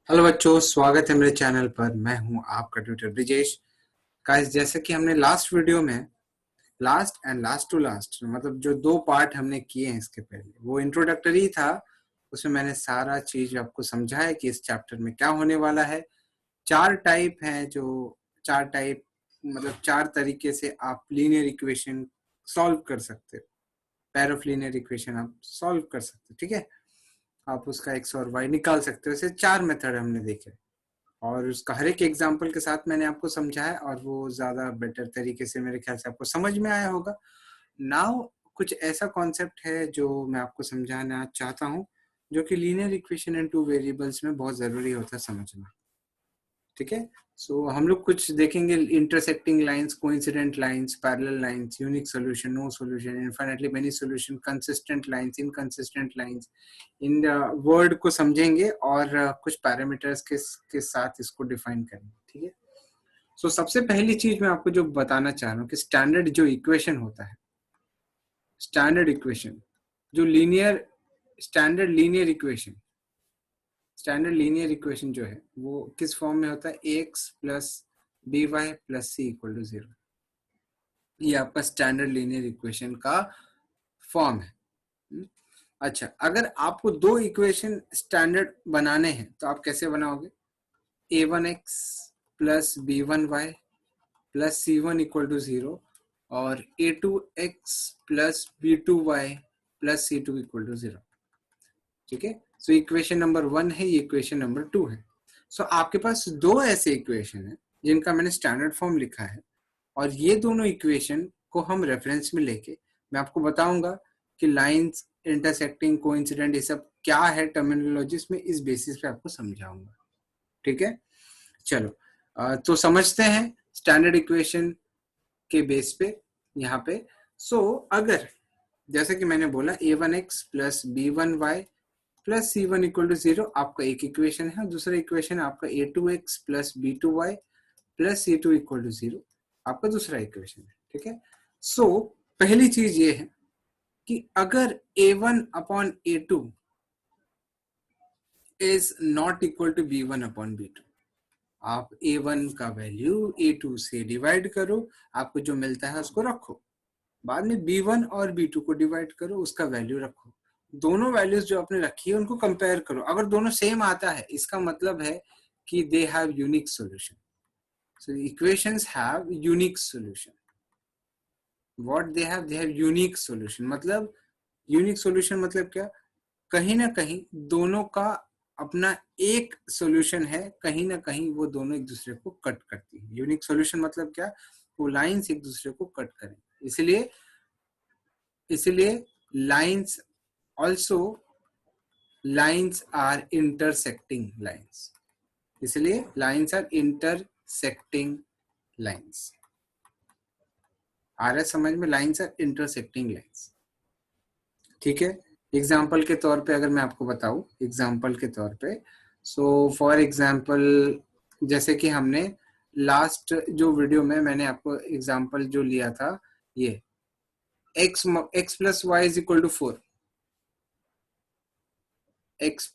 Hello बच्चों, स्वागत है मेरे चैनल पर। मैं हूं आपका ट्यूटर ब्रिजेश। गाइस, जैसे कि हमने लास्ट वीडियो में last and last to last मतलब जो दो पार्ट हमने किए हैं इसके पहले, वो इंट्रोडक्टरी था। उसमें मैंने सारा चीज आपको समझाया कि इस चैप्टर में क्या होने वाला है। चार टाइप हैं, जो चार टाइप मतलब चार तरीके से आप लीनियर इक्वेशन सॉल्व कर सकते हो। पेयर ऑफ लीनियर इक्वेशन आप सॉल्व कर सकते हो, ठीक है। आप उसका एक्स और वाई निकाल सकते हो। ऐसे चार मेथड हमने देखे और उसका हर एक एग्जाम्पल के साथ मैंने आपको समझाया और वो ज्यादा बेटर तरीके से मेरे ख्याल से आपको समझ में आया होगा। नाउ कुछ ऐसा कॉन्सेप्ट है जो मैं आपको समझाना चाहता हूँ, जो कि linear equation and two variables में बहुत जरूरी होता है समझना, ठीक है। सो हम लोग कुछ देखेंगे, intersecting lines, coincident lines, parallel lines, unique solution, no solution, infinitely many solution, consistent lines, inconsistent lines. इन वर्ड को समझेंगे और कुछ पैरामीटर्स के साथ इसको डिफाइन करेंगे, ठीक है। सो सबसे पहली चीज मैं आपको जो बताना चाह रहा हूँ कि स्टैंडर्ड जो इक्वेशन होता है, स्टैंडर्ड इक्वेशन, जो linear standard linear equation standard linear equation जो है वो किस फॉर्म में होता है? X plus b y plus c equal to 0। ये आपका स्टैंडर्ड लीनियर इक्वेशन का फॉर्म है। अच्छा, अगर आपको दो इक्वेशन स्टैंडर्ड बनाने हैं तो आप कैसे बनाओगे? a1x plus b1y plus c1 equal to 0 और a2x plus b2y plus c2 equal to 0, ठीक है। सो इक्वेशन नंबर 1 है, ये इक्वेशन नंबर 2 है। सो आपके पास दो ऐसे इक्वेशन है जिनका मैंने स्टैंडर्ड फॉर्म लिखा है, और ये दोनों इक्वेशन को हम रेफरेंस में लेके मैं आपको बताऊंगा कि लाइंस, इंटरसेक्टिंग, कोइंसिडेंट, ये सब क्या है टर्मिनोलॉजीज में, इस बेसिस पे आपको समझाऊंगा, ठीक है। चलो, तो समझते हैं स्टैंडर्ड इक्वेशन के बेस पे यहाँ पे। सो अगर जैसे कि मैंने बोला a1x plus b1y plus c1 equal to 0 आपका एक इक्वेशन है, दूसरा इक्वेशन आपका a2x plus b2y plus c2 equal to 0 आपका दूसरा इक्वेशन है, ठीक है। सो पहली चीज ये है कि अगर a1 upon a2 is not equal to b1 upon b2, आप a1 का वैल्यू a2 से डिवाइड करो, आपको जो मिलता है उसको रखो, बाद में b1 और b2 को डिवाइड करो, उसका वैल्यू रखो, दोनों वैल्यूज जो आपने रखी है उनको कंपेयर करो। अगर दोनों सेम आता है इसका मतलब है कि they have unique solution. So equations have unique solution. What they have unique solution. मतलब यूनिक सॉल्यूशन मतलब क्या? कहीं ना कहीं दोनों का अपना एक सॉल्यूशन है, कहीं ना कहीं वो दोनों एक दूसरे को कट करती है। यूनिक सॉल्यूशन मतलब क्या? वो लाइंस एक दूसरे को कट करें। इसलिए इसलिए lines also lines are intersecting lines. इसलिए लाइंस आर इंटरसेक्टिंग लाइंस। आ रहा है समझ में? लाइंस आर इंटरसेक्टिंग लाइंस, ठीक है। एग्जाम्पल के तौर पे अगर मैं आपको बताऊं, एग्जाम्पल के तौर पे, सो फॉर एग्जाम्पल, जैसे कि हमने लास्ट जो वीडियो में मैंने आपको एग्जाम्पल जो लिया था, ये x plus y is equal to 4, x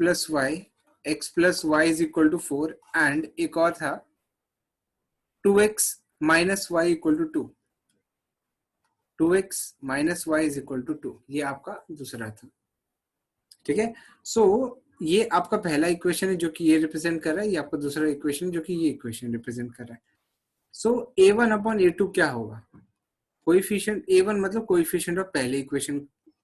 plus y is equal to 4, and एक और था 2x minus y equal to 2, 2x minus y is equal to 2, ये आपका दूसरा था, ठीक है। सो ये आपका पहला इक्वेशन है जो कि ये रिप्रेजेंट कर रहा है, ये आपका दूसरा इक्वेशन जो कि ये इक्वेशन रिप्रेजेंट कर रहा है। सो a1 अपॉन a2 क्या होगा? कोएफिशिएंट a1 मतलब कोएफिशिएंट ऑफ पहले equation,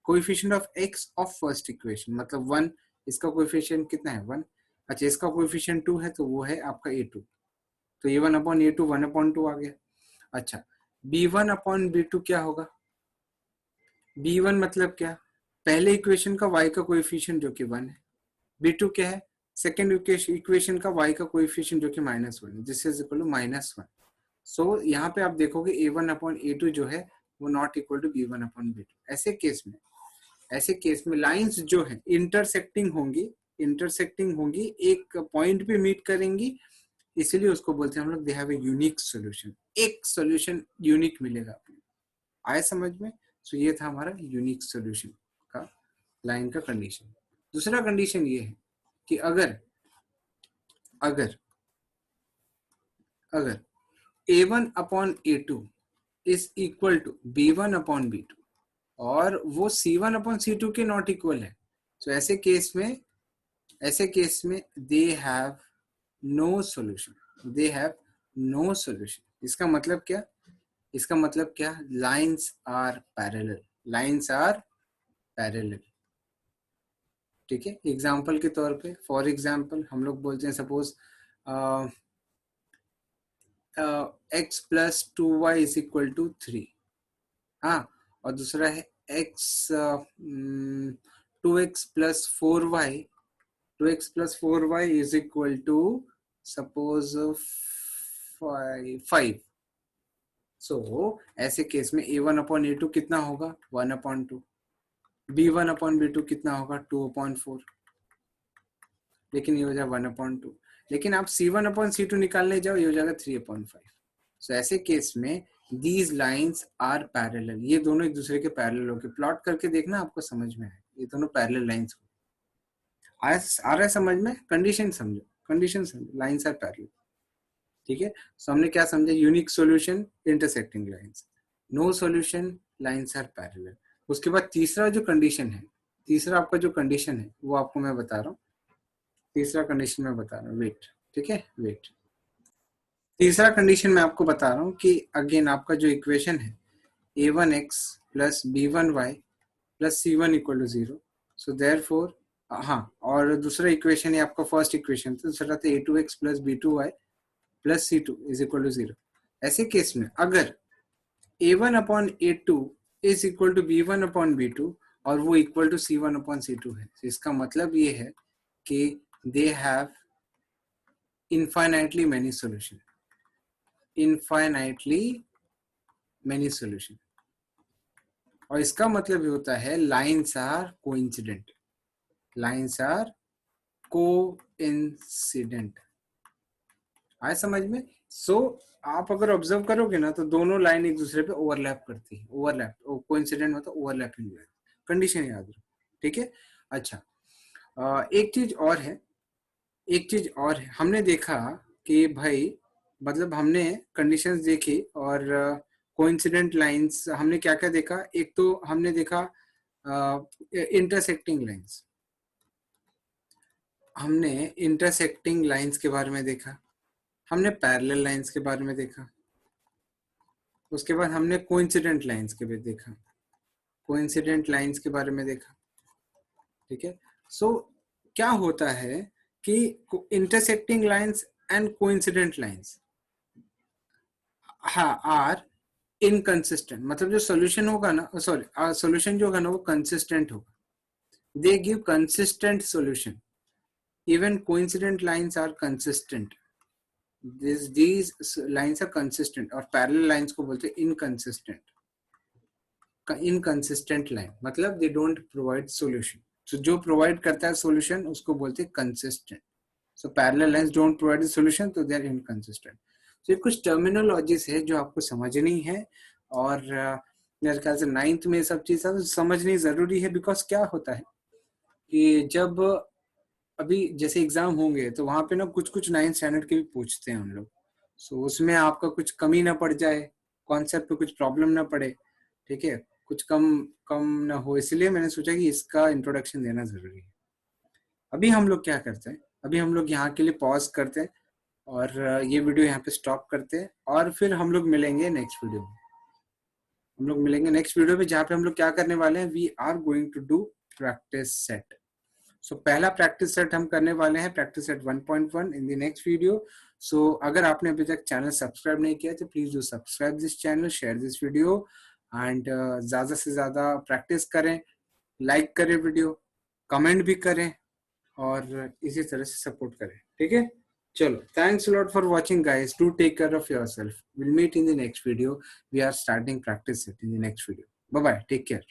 coefficient of x of first equation मतलब 1। इसका कोएफिशिएंट कितना है? 1। अच्छा, इसका कोएफिशिएंट 2 है तो वो है आपका a2। तो a1 अपॉन a2 1 अपॉन 2 आ गया। अच्छा, b1 अपॉन b2 क्या होगा? b1 मतलब क्या? पहले इक्वेशन का y का कोएफिशिएंट जो कि 1 है। b2 क्या है? सेकेंड इक्वेशन का y का कोएफिशिएंट जो कि -1 है, दिस इज इक्वल टू -1। सो यहाँ पे आप देखोगे a1 अपॉन a2 जो है वो not equal to b1 upon b2। ऐसे केस में लाइंस जो है इंटरसेक्टिंग होंगी, एक पॉइंट पे मीट करेंगी, इसीलिए उसको बोलते हैं हम लोग they have a unique solution. एक सॉल्यूशन यूनिक मिलेगा आपको। आए समझ में? सो ये था हमारा यूनिक सॉल्यूशन का लाइन का कंडीशन। दूसरा कंडीशन ये है कि अगर अगर A1 upon A2 is equal to B1 upon B2 और वो C1 अपॉन C2 के नॉट इक्वल है, तो ऐसे केस में दे हैव नो सॉल्यूशन। इसका मतलब क्या, लाइंस आर पैरेलल। ठीक है, एग्जाम्पल के तौर पे, फॉर एग्जाम्पल हम लोग बोलते हैं suppose x plus 2y is equal to 3, हाँ, और दूसरा है x 2x plus 4y is equal to suppose 5। So ऐसे केस में A1 अपॉन A2 कितना होगा, 1/2। B1 अपॉन B2 कितना होगा, 2/4। लेकिन ये हो जाएगा 1/2। लेकिन आप C1 अपॉन C2 निकालने जाओ, ये हो जाएगा 3/5। सो ऐसे केस में दीज लाइंस आर पैरेलल, ये दोनों एक दूसरे के पैरेलल होके प्लॉट करके देखना, आपको समझ में आए, ये दोनों पैरेलल लाइंस आ रहा है समझ में। कंडीशन समझो, लाइंस आर पैरेलल। ठीक है, सो हमने क्या समझा, unique solution, intersecting lines, no solution, lines are parallel. उसके बाद तीसरा आपका जो कंडीशन है वो आपको मैं बता रहा हूँ, तीसरा कंडीशन मैं बता रहा हूँ, वेट। ठीक है, वेट, तीसरा कंडीशन मैं आपको बता रहा हूँ कि अगेन आपका जो इक्वेशन है A1x plus B1y plus C1 equal to 0, so therefore, हाँ, और दूसरा इक्वेशन है आपका फर्स्ट इक्वेशन, तो दूसरा था A2x plus B2y plus C2 is equal to 0। ऐसे केस में अगर A1 upon A2 is equal to B1 upon B2 और वो equal to C1 upon C2 है, तो इसका मतलब ये है कि they have infinitely many solution, और इसका मतलब ये होता है लाइंस आर कोइंसिडेंट। आए समझ में। सो आप अगर ऑब्जर्व करोगे ना, तो दोनों लाइन एक दूसरे पे ओवरलैप करती है, कोइंसिडेंट मतलब ओवरलैपिंग, कंडीशन याद रखो। ठीक है, अच्छा, एक चीज और है, हमने देखा कि भाई, मतलब हमने कंडीशंस देखी और कोइंसिडेंट लाइंस हमने क्या क्या देखा। एक तो हमने देखा इंटरसेक्टिंग लाइंस के बारे में देखा, हमने पैरेलल लाइंस के बारे में देखा, उसके बाद हमने कोइंसिडेंट लाइंस के बारे में देखा। ठीक है, सो क्या होता है कि intersecting lines and coincident lines are inconsistent, मतलब जो सोल्यूशन होगा ना, सोल्यूशन जो होगा ना वो कंसिस्टेंट होगा, they give consistent solution. Even coincident lines are consistent, these lines are consistent, और पैरेलल लाइंस को बोलते हैं इनकंसिस्टेंट लाइन, मतलब they don't provide solution. So जो प्रोवाइड करता है सॉल्यूशन उसको बोलते हैं consistent. So parallel lines don't provide solution, तो दे आर इनकंसिस्टेंट। तो ये कुछ टर्मिनोलॉजीज है जो आपको समझनी है, और मेरे ख्याल से 9th में सब चीज समझनी जरूरी है। बिकॉज क्या होता है कि जब अभी जैसे एग्जाम होंगे तो वहां पे ना कुछ 9th स्टैंडर्ड के भी पूछते हैं हम लोग, सो उसमें आपका कुछ कमी ना पड़ जाए, कॉन्सेप्ट पे कुछ प्रॉब्लम ना पड़े, ठीक है, कुछ कम ना हो, इसलिए मैंने सोचा कि इसका इंट्रोडक्शन देना जरूरी है। अभी हम लोग क्या करते हैं, अभी हम लोग यहाँ के लिए पॉज करते हैं और ये वीडियो यहाँ पे स्टॉप करते हैं, और फिर हम लोग मिलेंगे नेक्स्ट वीडियो में। जहाँ पे हम लोग क्या करने वाले हैं, we are going to do practice set. So पहला प्रैक्टिस सेट हम करने वाले हैं, practice set 1.1 in the next video. So अगर आपने अभी तक चैनल सब्सक्राइब नहीं किया तो please do subscribe this channel, share this video, and ज्यादा से ज्यादा प्रैक्टिस करें, लाइक करें वीडियो, कमेंट भी करें, और इसी तरह से सपोर्ट करें। ठीक है, चलो, thanks lot for watching guys, do take care of yourself, will meet in the next video, we are starting practice set in the next video. Bye bye, take care.